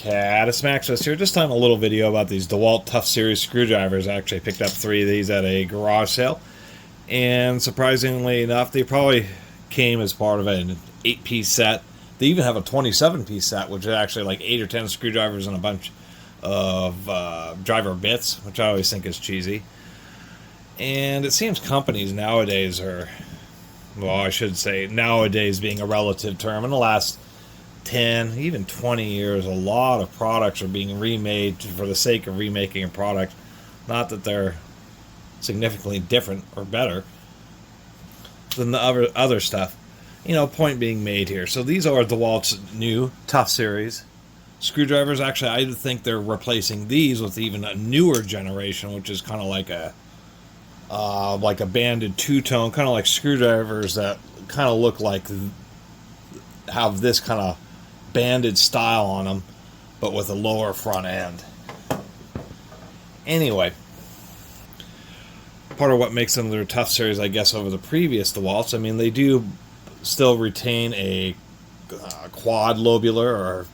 Catus Maximus here. Just on a little video about these DeWalt Tough Series screwdrivers. I actually picked up 3 of these at a garage sale, and surprisingly enough, they probably came as part of an 8-piece set. They even have a 27-piece set, which is actually like 8 or 10 screwdrivers and a bunch of driver bits, which I always think is cheesy. And it seems companies nowadays are, well, I should say nowadays being a relative term, in the last 10, even 20 years, a lot of products are being remade for the sake of remaking a product. Not that they're significantly different or better than the other stuff. You know, point being made here. So these are DeWalt's new Tough Series screwdrivers. Actually, I think they're replacing these with even a newer generation, which is kind of like a banded two-tone, kind of like screwdrivers that kind of look like have this kind of banded style on them, but with a lower front end. Anyway, part of what makes them their Tough Series, I guess, over the previous DeWalts, I mean, they do still retain a quad lobular, or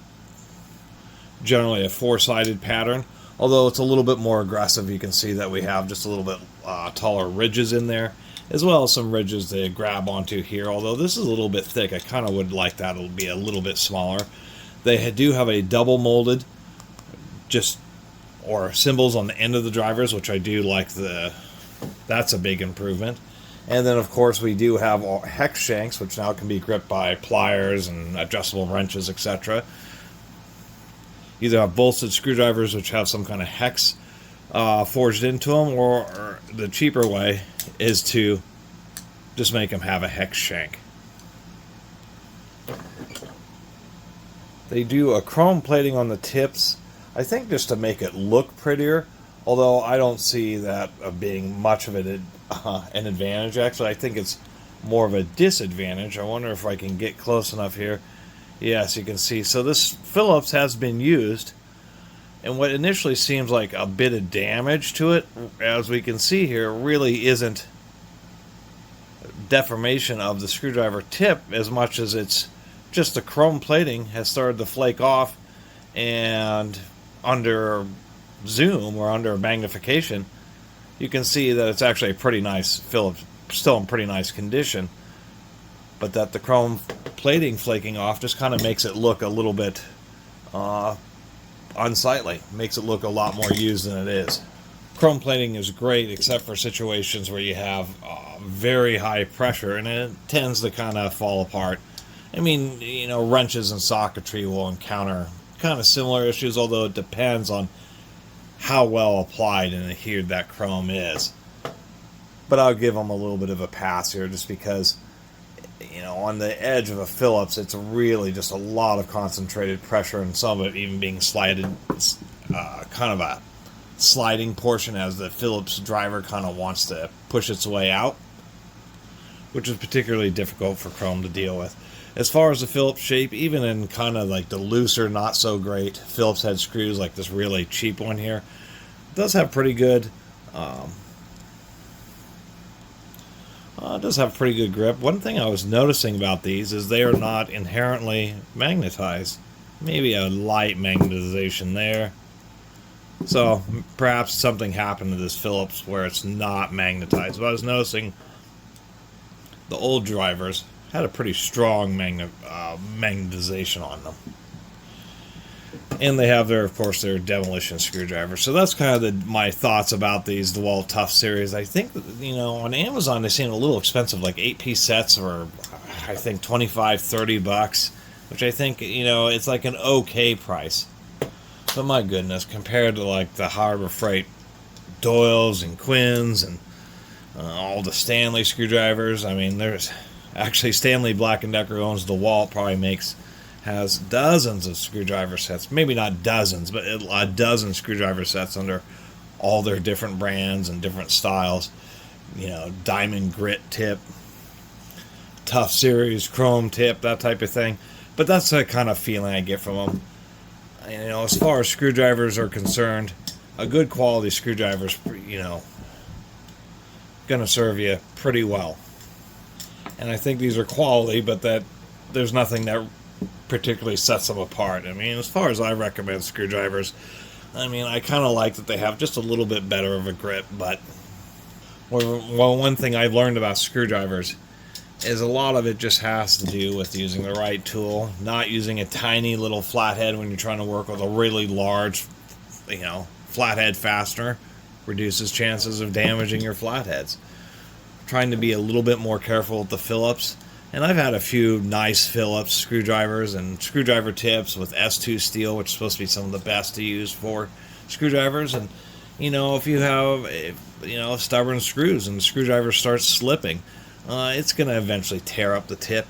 generally a 4-sided pattern, although it's a little bit more aggressive. You can see that we have just a little bit taller ridges in there, as well as some ridges to grab onto here, although this is a little bit thick. I kind of would like that it'll be a little bit smaller. They do have a double molded or symbols on the end of the drivers, which I do like. That's a big improvement. And then of course we do have hex shanks, which now can be gripped by pliers and adjustable wrenches, etc. Either have bolted screwdrivers which have some kind of hex forged into them, or the cheaper way is to just make them have a hex shank. They do a chrome plating on the tips, I think just to make it look prettier, although I don't see that being much of an advantage. Actually, I think it's more of a disadvantage. I wonder if I can get close enough here. Yes, you can see. So this Phillips has been used, and what initially seems like a bit of damage to it, as we can see here, really isn't deformation of the screwdriver tip as much as it's just the chrome plating has started to flake off, and under zoom or under magnification you can see that it's actually a pretty nice Phillips, still in pretty nice condition, but that the chrome plating flaking off just kind of makes it look a little bit unsightly, makes it look a lot more used than it is. Chrome plating is great except for situations where you have very high pressure and it tends to kind of fall apart. I mean, you know, wrenches and socketry will encounter kind of similar issues, although it depends on how well applied and adhered that chrome is. But I'll give them a little bit of a pass here, just because, you know, on the edge of a Phillips, it's really just a lot of concentrated pressure, and some of it even being slided, kind of a sliding portion as the Phillips driver kind of wants to push its way out, which is particularly difficult for chrome to deal with. As far as the Phillips shape, even in kind of like the looser, not so great Phillips head screws, like this really cheap one here, does have pretty good does have pretty good grip. One thing I was noticing about these is they are not inherently magnetized. Maybe a light magnetization there. So perhaps something happened to this Phillips where it's not magnetized. But I was noticing the old drivers had a pretty strong magnetization on them. And they have of course, their demolition screwdriver. So that's kind of my thoughts about these DeWalt Tough Series. I think, you know, on Amazon they seem a little expensive, like 8-piece sets, or I think $25-30, which I think, you know, it's like an okay price. But my goodness, compared to like the Harbor Freight Doyles and Quinns and all the Stanley screwdrivers, I mean, there's actually Stanley Black & Decker owns DeWalt, probably has dozens of screwdriver sets, maybe not dozens, but a dozen screwdriver sets under all their different brands and different styles. You know, diamond grit tip, Tough Series, chrome tip, that type of thing. But that's the kind of feeling I get from them. And, you know, as far as screwdrivers are concerned, a good quality screwdriver is, you know, going to serve you pretty well. And I think these are quality, but that there's nothing that particularly sets them apart. I mean, as far as I recommend screwdrivers, I mean, I kind of like that they have just a little bit better of a grip, but one thing I've learned about screwdrivers is a lot of it just has to do with using the right tool, not using a tiny little flathead when you're trying to work with a really large, flathead fastener. Reduces chances of damaging your flatheads. Trying to be a little bit more careful with the Phillips. And I've had a few nice Phillips screwdrivers and screwdriver tips with S2 steel, which is supposed to be some of the best to use for screwdrivers. And, if you have, stubborn screws and the screwdriver starts slipping, it's going to eventually tear up the tip.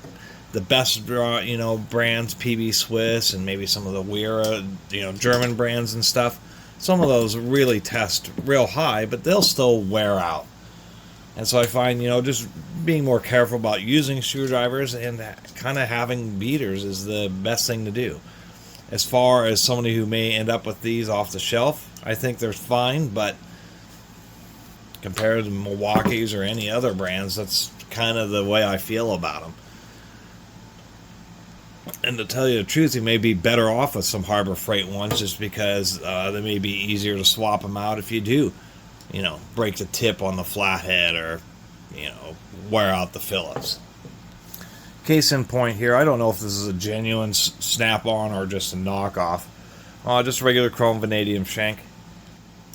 The best, brands, PB Swiss and maybe some of the Wera, German brands and stuff, some of those really test real high, but they'll still wear out. And so I find, just being more careful about using screwdrivers and kind of having beaters is the best thing to do. As far as somebody who may end up with these off the shelf, I think they're fine, but compared to Milwaukee's or any other brands, that's kind of the way I feel about them. And to tell you the truth, you may be better off with some Harbor Freight ones just because they may be easier to swap them out if you do, break the tip on the flathead or, wear out the Phillips. Case in point here, I don't know if this is a genuine snap-on or just a knockoff. Just a regular chrome vanadium shank.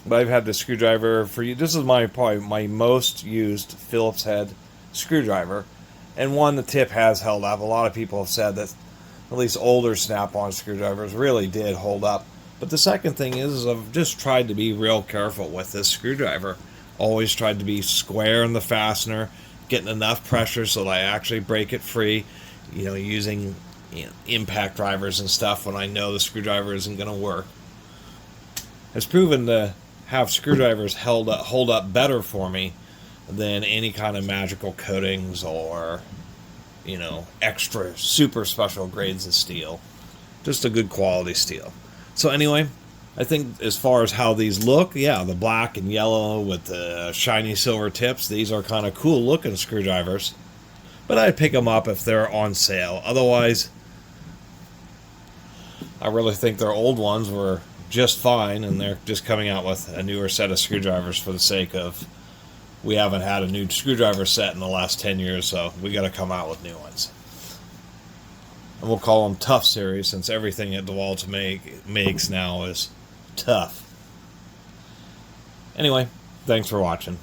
But I've had this screwdriver for you. This is probably my most used Phillips head screwdriver, and one the tip has held up. A lot of people have said that at least older snap-on screwdrivers really did hold up. But the second thing is I've just tried to be real careful with this screwdriver. Always tried to be square in the fastener, getting enough pressure so that I actually break it free, using impact drivers and stuff when I know the screwdriver isn't going to work. It's proven to have screwdrivers hold up better for me than any kind of magical coatings or, extra super special grades of steel. Just a good quality steel. So anyway, I think as far as how these look, the black and yellow with the shiny silver tips, these are kind of cool looking screwdrivers. But I'd pick them up if they're on sale. Otherwise, I really think their old ones were just fine, and they're just coming out with a newer set of screwdrivers for the sake of we haven't had a new screwdriver set in the last 10 years, so we got to come out with new ones. And we'll call them Tough Series, since everything that DeWalt makes now is tough. Anyway, thanks for watching.